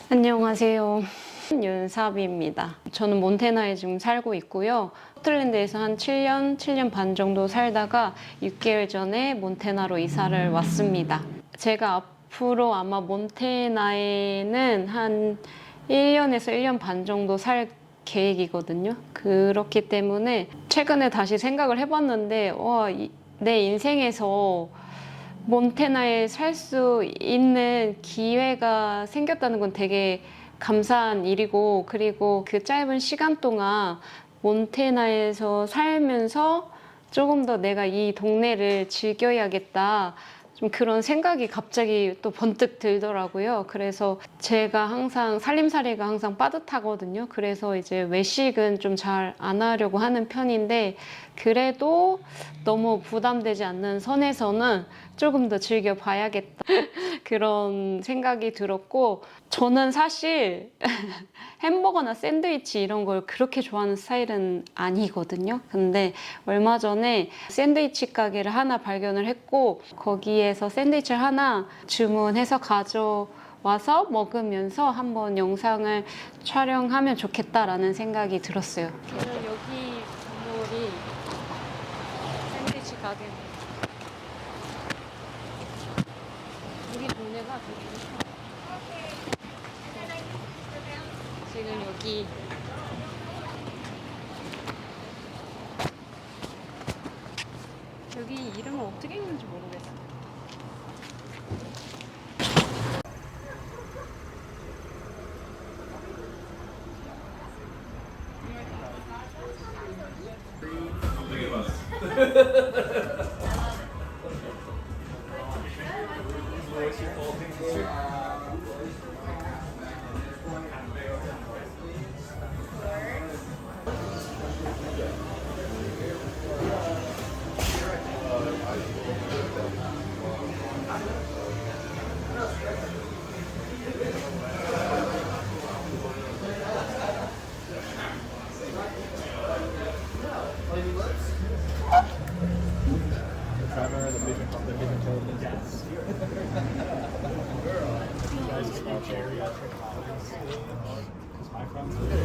안녕하세요. 윤사비입니다. 저는 몬테나에 지금 살고 있고요. 포틀랜드에서 한 7년 반 정도 살다가 6개월 전에 몬테나로 이사를 왔습니다. 제가 앞으로 아마 몬테나에는 한 1년에서 1년 반 정도 살 계획이거든요. 그렇기 때문에 최근에 다시 생각을 해봤는데 내 인생에서 몬테나에 살 수 있는 기회가 생겼다는 건 되게 감사한 일이고, 그리고 그 짧은 시간 동안 몬테나에서 살면서 조금 더 내가 이 동네를 즐겨야겠다. 좀 그런 생각이 갑자기 또 번뜩 들더라고요. 그래서 제가 항상 살림살이가 항상 빠듯하거든요. 그래서 이제 외식은 좀 잘 안 하려고 하는 편인데, 그래도 너무 부담되지 않는 선에서는 조금 더 즐겨봐야겠다. 그런 생각이 들었고, 저는 사실 햄버거나 샌드위치 이런 걸 그렇게 좋아하는 스타일은 아니거든요. 근데 얼마 전에 샌드위치 가게를 하나 발견을 했고, 거기에서 샌드위치를 하나 주문해서 가져와서 먹으면서 한번 영상을 촬영하면 좋겠다라는 생각이 들었어요. 여기 건물이 샌드위치 가게입니다. 우리 동네가 되게 지금 여기 이름을 어떻게 읽는지 모르겠어. Trevor, the vision told yes. You guys a small geriatric hospice. Because my friends live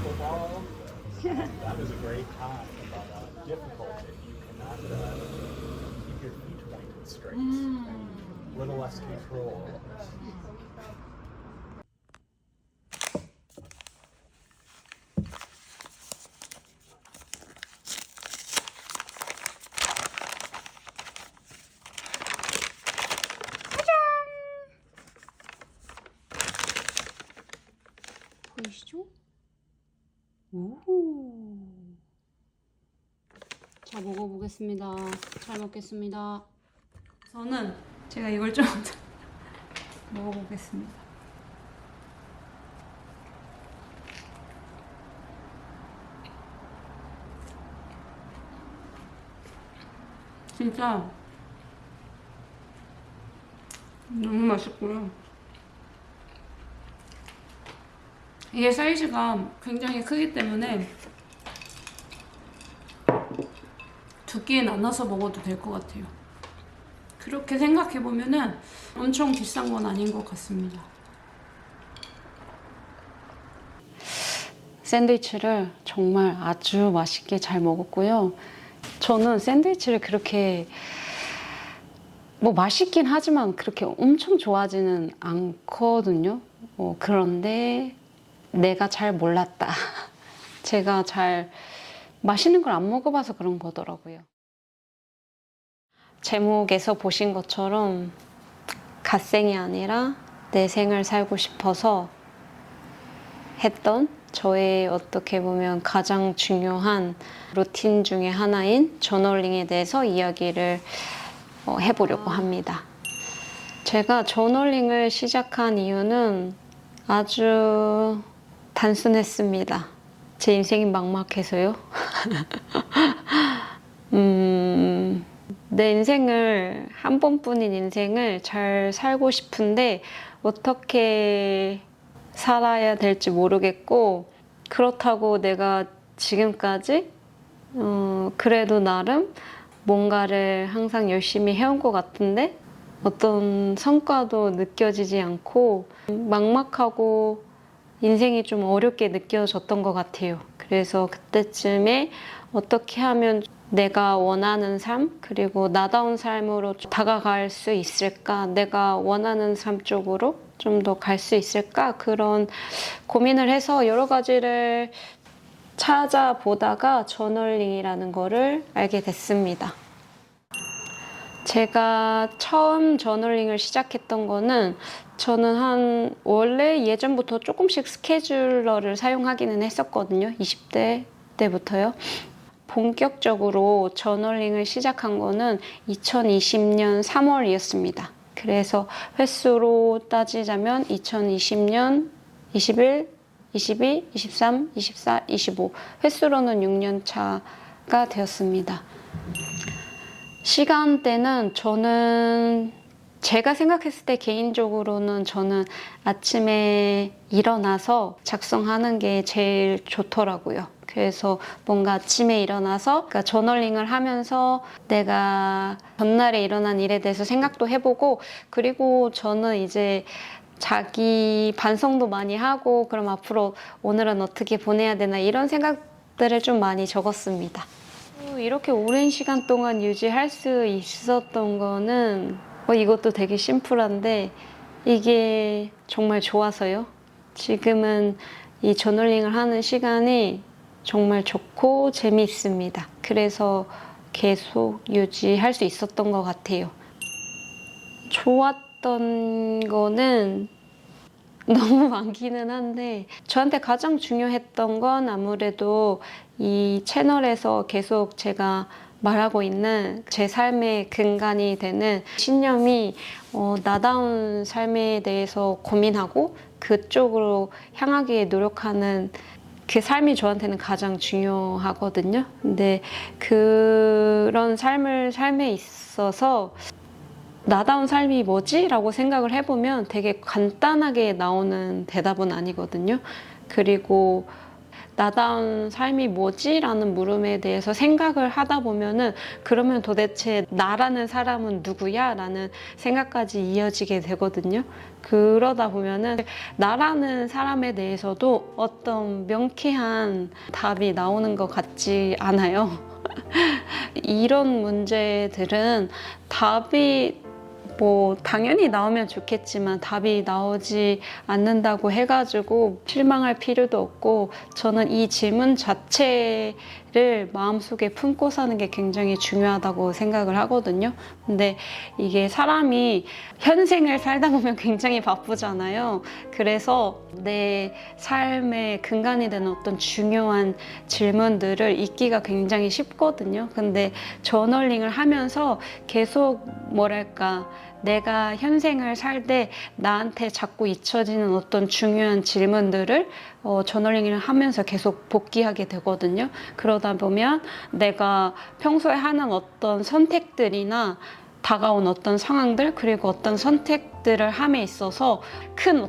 football. That was a great time, but difficult if you cannot keep your feet pointed straight. And a little less control. 보이시죠? 오. 자, 먹어보겠습니다. 잘 먹겠습니다. 저는 제가 이걸 좀 먹어보겠습니다. 진짜 너무 맛있고요. 이게 사이즈가 굉장히 크기 때문에 두 끼에 나눠서 먹어도 될 것 같아요. 그렇게 생각해보면은 엄청 비싼 건 아닌 것 같습니다. 샌드위치를 정말 아주 맛있게 잘 먹었고요. 저는 샌드위치를 그렇게 맛있긴 하지만 그렇게 엄청 좋아하지는 않거든요. 그런데 내가 잘 몰랐다. 제가 잘 맛있는 걸 안 먹어봐서 그런 거더라고요. 제목에서 보신 것처럼 갓생이 아니라 내 생을 살고 싶어서 했던 저의 어떻게 보면 가장 중요한 루틴 중에 하나인 저널링에 대해서 이야기를 해보려고 합니다. 제가 저널링을 시작한 이유는 아주 단순했습니다. 제 인생이 막막해서요. 내 인생을, 한 번뿐인 인생을 잘 살고 싶은데 어떻게 살아야 될지 모르겠고, 그렇다고 내가 지금까지 그래도 나름 뭔가를 항상 열심히 해온 것 같은데 어떤 성과도 느껴지지 않고 막막하고 인생이 좀 어렵게 느껴졌던 것 같아요. 그래서 그때쯤에 어떻게 하면 내가 원하는 삶, 그리고 나다운 삶으로 다가갈 수 있을까? 내가 원하는 삶 쪽으로 좀 더 갈 수 있을까? 그런 고민을 해서 여러 가지를 찾아보다가 저널링이라는 거를 알게 됐습니다. 제가 처음 저널링을 시작했던 거는 저는 원래 예전부터 조금씩 스케줄러를 사용하기는 했었거든요. 20대 때부터요. 본격적으로 저널링을 시작한 거는 2020년 3월이었습니다. 그래서 횟수로 따지자면 2020년 21, 22, 23, 24, 25 횟수로는 6년 차가 되었습니다. 시간대는 저는 제가 생각했을 때 개인적으로는 저는 아침에 일어나서 작성하는 게 제일 좋더라고요. 그래서 뭔가 아침에 일어나서 그러니까 저널링을 하면서 내가 전날에 일어난 일에 대해서 생각도 해보고 그리고 저는 이제 자기 반성도 많이 하고 그럼 앞으로 오늘은 어떻게 보내야 되나 이런 생각들을 좀 많이 적었습니다. 이렇게 오랜 시간 동안 유지할 수 있었던 거는 이것도 되게 심플한데 이게 정말 좋아서요. 지금은 이 저널링을 하는 시간이 정말 좋고 재미있습니다. 그래서 계속 유지할 수 있었던 것 같아요. 좋았던 거는 너무 많기는 한데 저한테 가장 중요했던 건 아무래도 이 채널에서 계속 제가 말하고 있는 제 삶의 근간이 되는 신념이 나다운 삶에 대해서 고민하고 그쪽으로 향하기 노력하는 그 삶이 저한테는 가장 중요하거든요. 근데 그런 삶에 있어서 나다운 삶이 뭐지? 라고 생각을 해보면 되게 간단하게 나오는 대답은 아니거든요. 그리고 나다운 삶이 뭐지? 라는 물음에 대해서 생각을 하다 보면은 그러면 도대체 나라는 사람은 누구야? 라는 생각까지 이어지게 되거든요. 그러다 보면은 나라는 사람에 대해서도 어떤 명쾌한 답이 나오는 것 같지 않아요. 이런 문제들은 답이 당연히 나오면 좋겠지만 답이 나오지 않는다고 해가지고 실망할 필요도 없고 저는 이 질문 자체를 마음속에 품고 사는 게 굉장히 중요하다고 생각을 하거든요. 근데 이게 사람이 현생을 살다 보면 굉장히 바쁘잖아요. 그래서 내 삶의 근간이 되는 어떤 중요한 질문들을 잊기가 굉장히 쉽거든요. 근데 저널링을 하면서 계속 내가 현생을 살 때 나한테 자꾸 잊혀지는 어떤 중요한 질문들을 저널링을 하면서 계속 복귀하게 되거든요. 그러다 보면 내가 평소에 하는 어떤 선택들이나 다가온 어떤 상황들 그리고 어떤 선택들을 함에 있어서 큰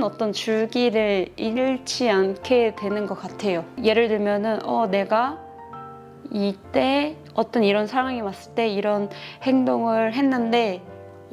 어떤 줄기를 잃지 않게 되는 것 같아요. 예를 들면은 내가 이때 어떤 이런 상황이 왔을 때 이런 행동을 했는데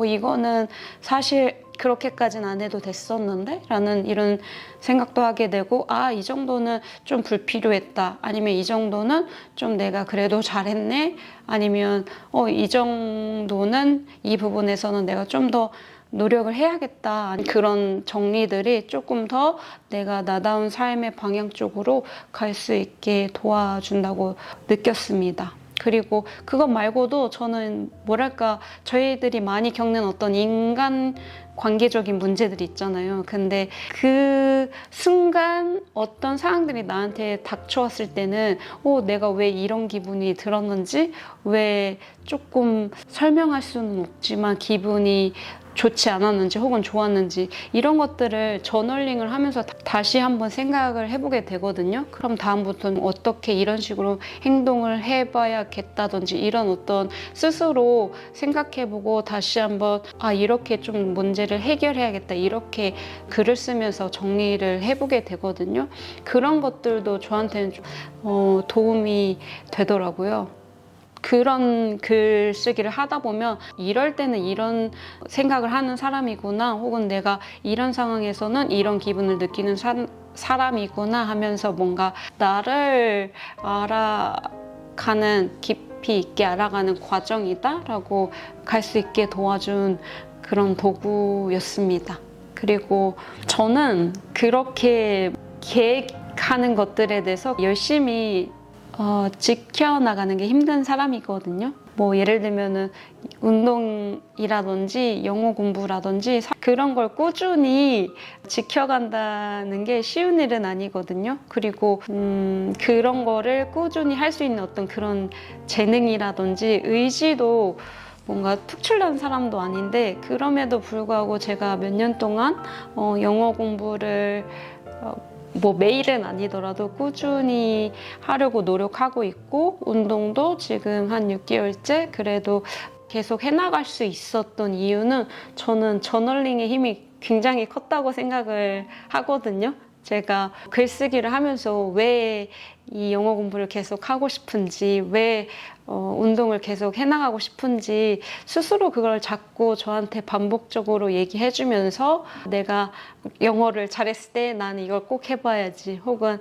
이거는 사실 그렇게까지는 안 해도 됐었는데? 라는 이런 생각도 하게 되고 이 정도는 좀 불필요했다. 아니면 이 정도는 좀 내가 그래도 잘했네? 아니면 이 정도는 이 부분에서는 내가 좀 더 노력을 해야겠다. 그런 정리들이 조금 더 내가 나다운 삶의 방향 쪽으로 갈 수 있게 도와준다고 느꼈습니다. 그리고 그것 말고도 저는 저희들이 많이 겪는 어떤 인간 관계적인 문제들이 있잖아요. 근데 그 순간 어떤 상황들이 나한테 닥쳐왔을 때는 내가 왜 이런 기분이 들었는지 왜 조금 설명할 수는 없지만 기분이 좋지 않았는지 혹은 좋았는지 이런 것들을 저널링을 하면서 다시 한번 생각을 해보게 되거든요. 그럼 다음부터는 어떻게 이런 식으로 행동을 해봐야겠다든지 이런 어떤 스스로 생각해보고 다시 한번 이렇게 좀 문제를 해결해야겠다 이렇게 글을 쓰면서 정리를 해보게 되거든요. 그런 것들도 저한테는 좀 도움이 되더라고요. 그런 글쓰기를 하다 보면 이럴 때는 이런 생각을 하는 사람이구나, 혹은 내가 이런 상황에서는 이런 기분을 느끼는 사람이구나 하면서 뭔가 나를 알아가는, 깊이 있게 알아가는 과정이다라고 갈 수 있게 도와준 그런 도구였습니다. 그리고 저는 그렇게 계획하는 것들에 대해서 열심히 지켜나가는 게 힘든 사람이거든요. 뭐 예를 들면은 운동이라든지 영어 공부라든지 그런 걸 꾸준히 지켜간다는 게 쉬운 일은 아니거든요. 그리고 그런 거를 꾸준히 할 수 있는 어떤 그런 재능이라든지 의지도 뭔가 특출난 사람도 아닌데, 그럼에도 불구하고 제가 몇 년 동안 영어 공부를 뭐 매일은 아니더라도 꾸준히 하려고 노력하고 있고, 운동도 지금 한 6개월째 그래도 계속 해나갈 수 있었던 이유는 저는 저널링의 힘이 굉장히 컸다고 생각을 하거든요. 제가 글쓰기를 하면서 왜 이 영어 공부를 계속 하고 싶은지, 왜 운동을 계속 해나가고 싶은지 스스로 그걸 자꾸 저한테 반복적으로 얘기해주면서, 내가 영어를 잘했을 때 나는 이걸 꼭 해봐야지, 혹은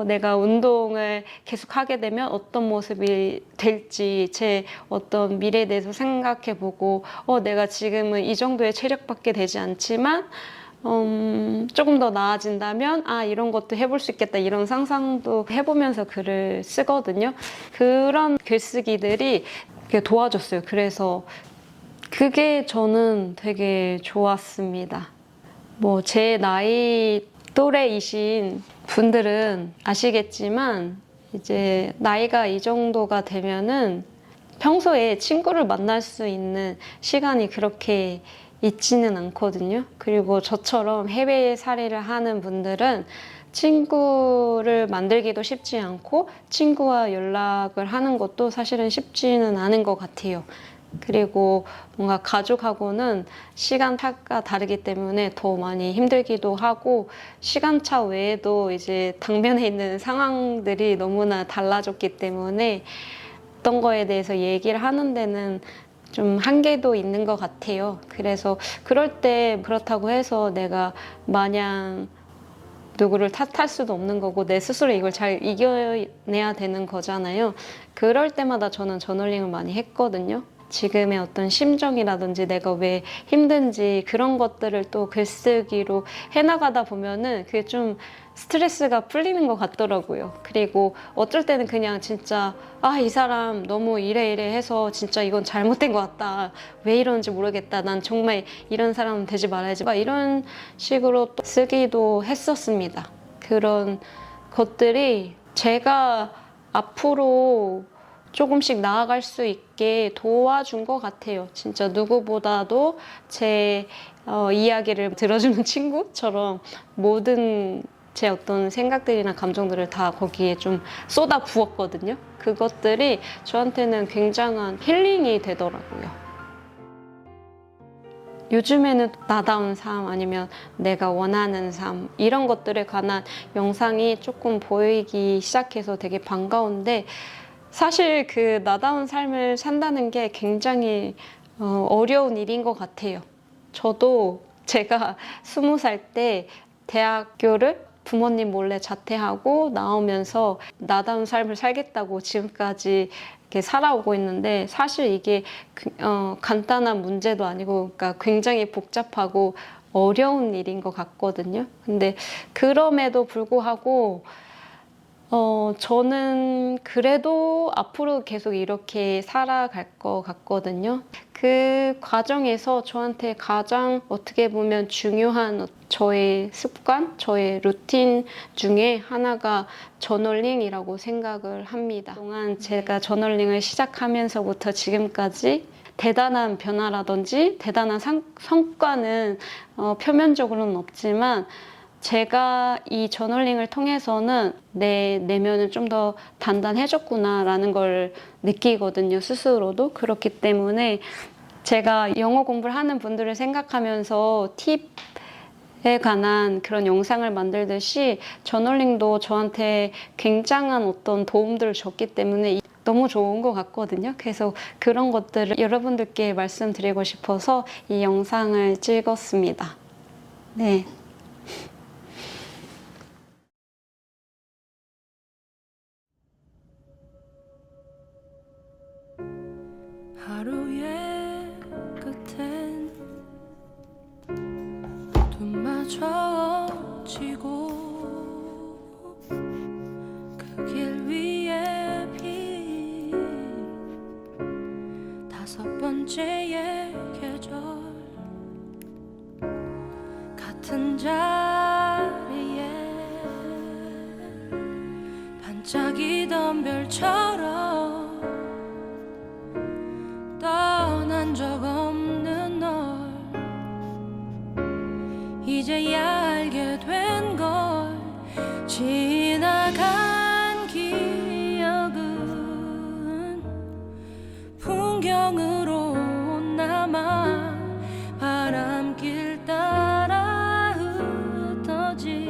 내가 운동을 계속 하게 되면 어떤 모습이 될지 제 어떤 미래에 대해서 생각해보고, 내가 지금은 이 정도의 체력밖에 되지 않지만 조금 더 나아진다면 이런 것도 해볼 수 있겠다, 이런 상상도 해보면서 글을 쓰거든요. 그런 글쓰기들이 도와줬어요. 그래서 그게 저는 되게 좋았습니다. 뭐 제 나이 또래이신 분들은 아시겠지만, 이제 나이가 이 정도가 되면은 평소에 친구를 만날 수 있는 시간이 그렇게 있지는 않거든요. 그리고 저처럼 해외 살이를 하는 분들은 친구를 만들기도 쉽지 않고, 친구와 연락을 하는 것도 사실은 쉽지는 않은 것 같아요. 그리고 뭔가 가족하고는 시간차가 다르기 때문에 더 많이 힘들기도 하고, 시간차 외에도 이제 당면에 있는 상황들이 너무나 달라졌기 때문에 어떤 거에 대해서 얘기를 하는 데는 좀 한계도 있는 것 같아요. 그래서 그럴 때 그렇다고 해서 내가 마냥 누구를 탓할 수도 없는 거고, 내 스스로 이걸 잘 이겨내야 되는 거잖아요. 그럴 때마다 저는 저널링을 많이 했거든요. 지금의 어떤 심정이라든지 내가 왜 힘든지 그런 것들을 또 글쓰기로 해나가다 보면은 그게 좀 스트레스가 풀리는 것 같더라고요. 그리고 어쩔 때는 그냥 진짜 이 사람 너무 이래 해서 진짜 이건 잘못된 것 같다, 왜 이러는지 모르겠다, 난 정말 이런 사람은 되지 말아야지, 막 이런 식으로 또 쓰기도 했었습니다. 그런 것들이 제가 앞으로 조금씩 나아갈 수 있게 도와준 것 같아요. 진짜 누구보다도 제 이야기를 들어주는 친구처럼 모든 제 어떤 생각들이나 감정들을 다 거기에 좀 쏟아 부었거든요. 그것들이 저한테는 굉장한 힐링이 되더라고요. 요즘에는 나다운 삶, 아니면 내가 원하는 삶, 이런 것들에 관한 영상이 조금 보이기 시작해서 되게 반가운데, 사실 그 나다운 삶을 산다는 게 굉장히 어려운 일인 것 같아요. 저도 제가 20살 때 대학교를 부모님 몰래 자퇴하고 나오면서 나다운 삶을 살겠다고 지금까지 이렇게 살아오고 있는데, 사실 이게 간단한 문제도 아니고, 그러니까 굉장히 복잡하고 어려운 일인 것 같거든요. 근데 그럼에도 불구하고 저는 그래도 앞으로 계속 이렇게 살아갈 것 같거든요. 그 과정에서 저한테 가장 어떻게 보면 중요한 저의 습관, 저의 루틴 중에 하나가 저널링이라고 생각을 합니다. 그동안 제가 저널링을 시작하면서부터 지금까지 대단한 변화라든지 대단한 성과는 표면적으로는 없지만, 제가 이 저널링을 통해서는 내 내면은 좀 더 단단해졌구나라는 걸 느끼거든요, 스스로도. 그렇기 때문에 제가 영어 공부를 하는 분들을 생각하면서 팁에 관한 그런 영상을 만들듯이, 저널링도 저한테 굉장한 어떤 도움들을 줬기 때문에 너무 좋은 것 같거든요. 그래서 그런 것들을 여러분들께 말씀드리고 싶어서 이 영상을 찍었습니다. 네. 하루의 끝엔 눈마저 지고 그 길 위에 비 다섯 번째의 계절 같은 자리에 반짝이던 별처럼 떠난 적 없는 널 이제야 알게 된 걸 지나간 기억은 풍경으로 남아 바람길 따라 흩어진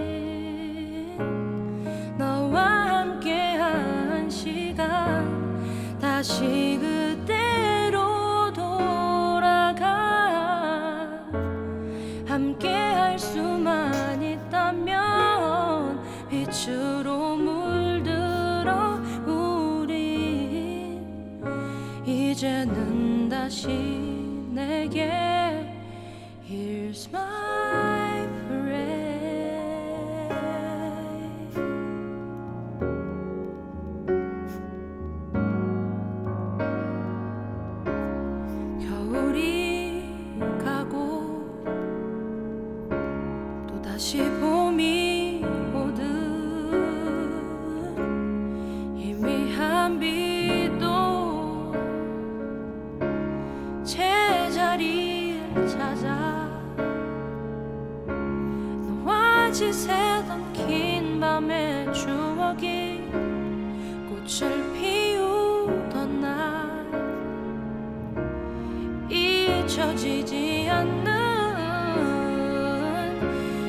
너와 함께한 시간 다시 그때로 돌아가 함께 할 수만 있다면 빛으로 물들어 우리 이제는 다시 내게 Here's my prayer 겨울이 가고 또다시 봄이 오듯 희미한 빛도 제자리를 찾아 너와 지새던 긴 밤의 추억이 꽃을 피우던 날 잊혀지지 않는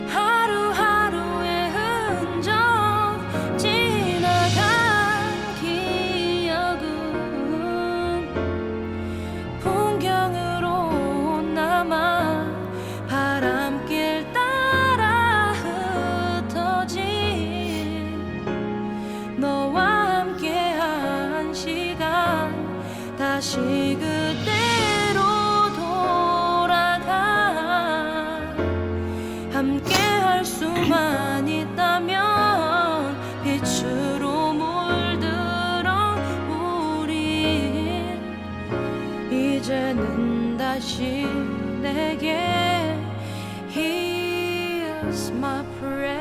하루하루의 흔적 지나간 기억은 풍경으로 남아 바람길 따라 흩어진 너와 함께한 시간 다시 그때로 돌아가 함께 할 수만 있다면 빛으로 물들어 우린 이제는 다시 내게 Here's my prayer